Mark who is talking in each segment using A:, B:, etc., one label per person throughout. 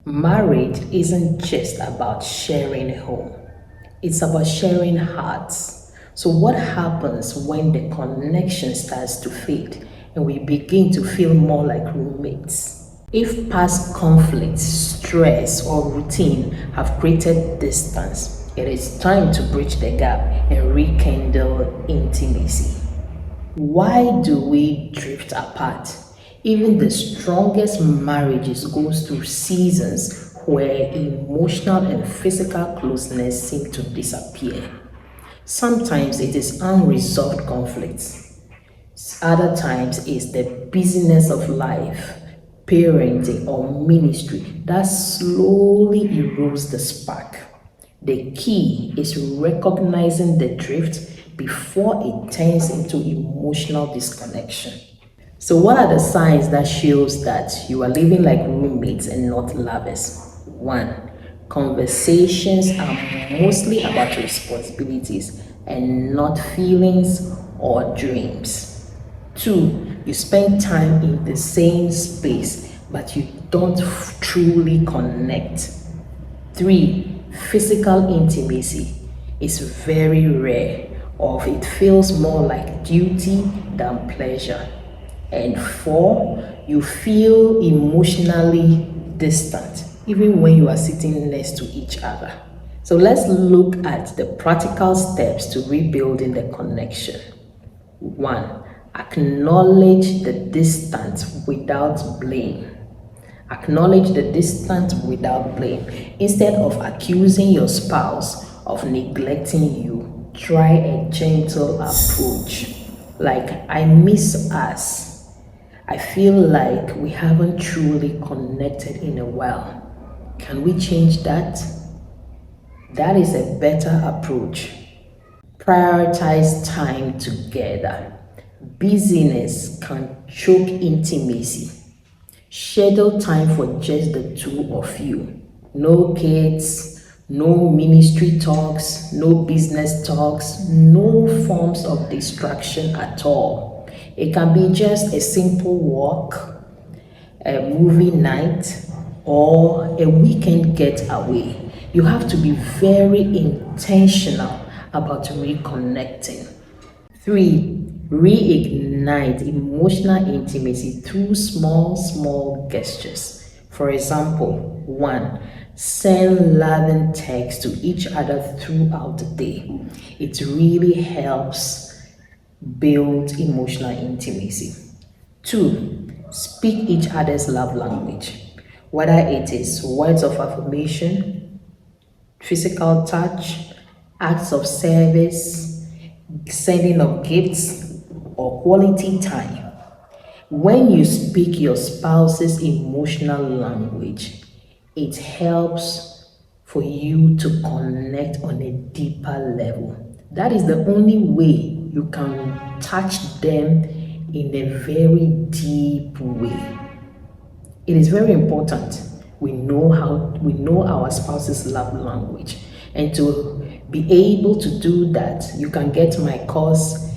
A: Marriage isn't just about sharing a home, it's about sharing hearts. So, what happens when the connection starts to fade and we begin to feel more like roommates? If past conflicts, stress, or routine have created distance, it is time to bridge the gap and rekindle intimacy. Why do we drift apart? Even the strongest marriages goes through seasons where emotional and physical closeness seem to disappear. Sometimes it is unresolved conflicts. Other times it's the busyness of life, parenting or ministry that slowly erodes the spark. The key is recognizing the drift before it turns into emotional disconnection. So what are the signs that shows that you are living like roommates and not lovers? One, conversations are mostly about responsibilities and not feelings or dreams. Two, you spend time in the same space but you don't truly connect. Three, physical intimacy is very rare, or it feels more like duty than pleasure. And four, you feel emotionally distant, even when you are sitting next to each other. So let's look at the practical steps to rebuilding the connection. One, acknowledge the distance without blame. Acknowledge the distance without blame. Instead of accusing your spouse of neglecting you, try a gentle approach. Like, I miss us. I feel like we haven't truly connected in a while. Can we change that? That is a better approach. Prioritize time together. Busyness can choke intimacy. Schedule time for just the two of you. No kids, no ministry talks, no business talks, no forms of distraction at all. It can be just a simple walk, a movie night, or a weekend getaway. You have to be very intentional about reconnecting. Three, reignite emotional intimacy through small gestures. For example, one, send loving texts to each other throughout the day. It really helps build emotional intimacy. Two, speak each other's love language, whether it is words of affirmation, physical touch, acts of service, sending of gifts, or quality time. When you speak your spouse's emotional language, it helps for you to connect on a deeper level. That is the only way you can touch them in a very deep way. It is very important we know our spouse's love language, and to be able to do that, you can get my course,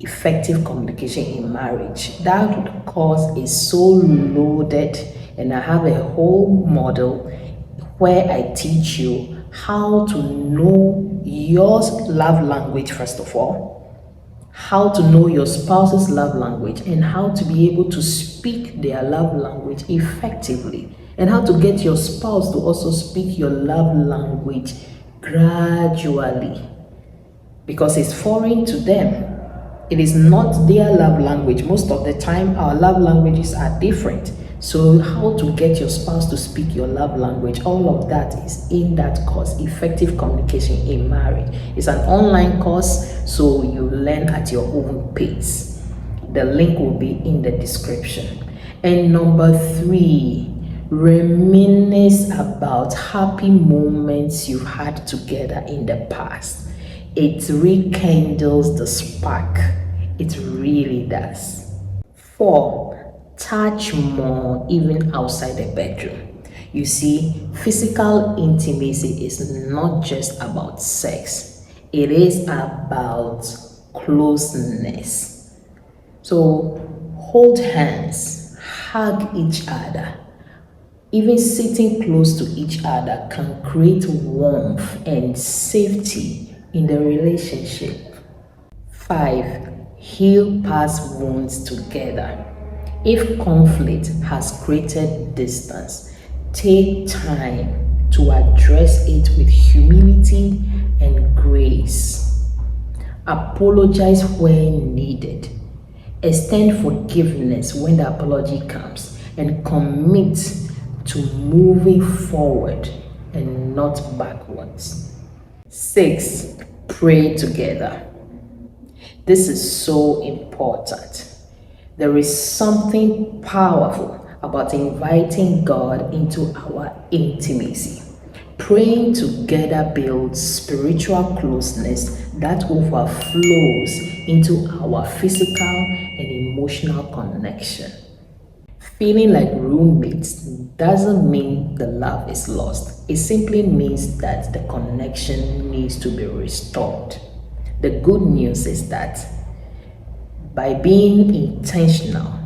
A: Effective Communication in Marriage. That course is so loaded, and I have a whole model where I teach you how to know your love language first of all, how to know your spouse's love language, and how to be able to speak their love language effectively, and how to get your spouse to also speak your love language gradually, because it's foreign to them. It is not their love language. Most of the time, our love languages are different. So how to get your spouse to speak your love language, all of that is in that course, Effective Communication in Marriage. It's an online course, so you learn at your own pace. The link will be in the description. And number three, reminisce about happy moments you've had together in the past. It rekindles the spark. It really does. Four, touch more even outside the bedroom. You see, physical intimacy is not just about sex. It is about closeness. So hold hands, hug each other, Even sitting close to each other can create warmth and safety in the relationship. 5. Heal past wounds together. If conflict has created distance, take time to address it with humility and grace. Apologize when needed. Extend forgiveness when the apology comes, and commit to moving forward and not backwards. 6. Pray together. This is so important. There is something powerful about inviting God into our intimacy. Praying together builds spiritual closeness that overflows into our physical and emotional connection. Feeling like roommates doesn't mean the love is lost. It simply means that the connection needs to be restored. The good news is that by being intentional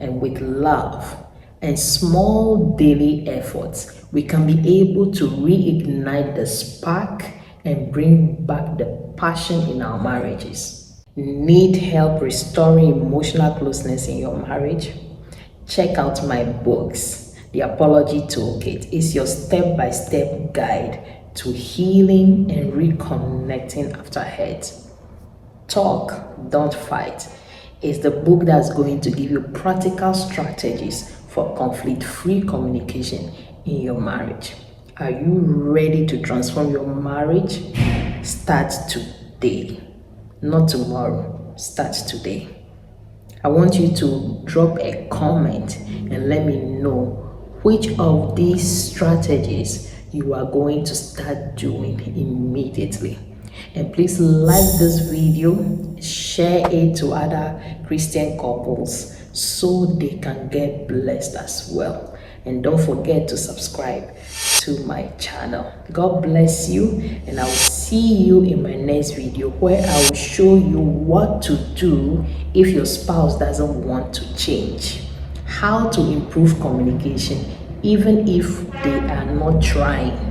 A: and with love and small daily efforts, we can be able to reignite the spark and bring back the passion in our marriages. Need help restoring emotional closeness in your marriage? Check out my books. The Apology Toolkit is your step-by-step guide to healing and reconnecting after hurt. Talk, Don't Fight is the book that's going to give you practical strategies for conflict-free communication in your marriage. Are you ready to transform your marriage? Start today, not tomorrow. Start today. I want you to drop a comment and let me know which of these strategies you are going to start doing immediately. And please like this video, share it to other Christian couples so they can get blessed as well. And don't forget to subscribe to my channel. God bless you, and I will see you in my next video where I will show you what to do if your spouse doesn't want to change. How to improve communication even if they are not trying.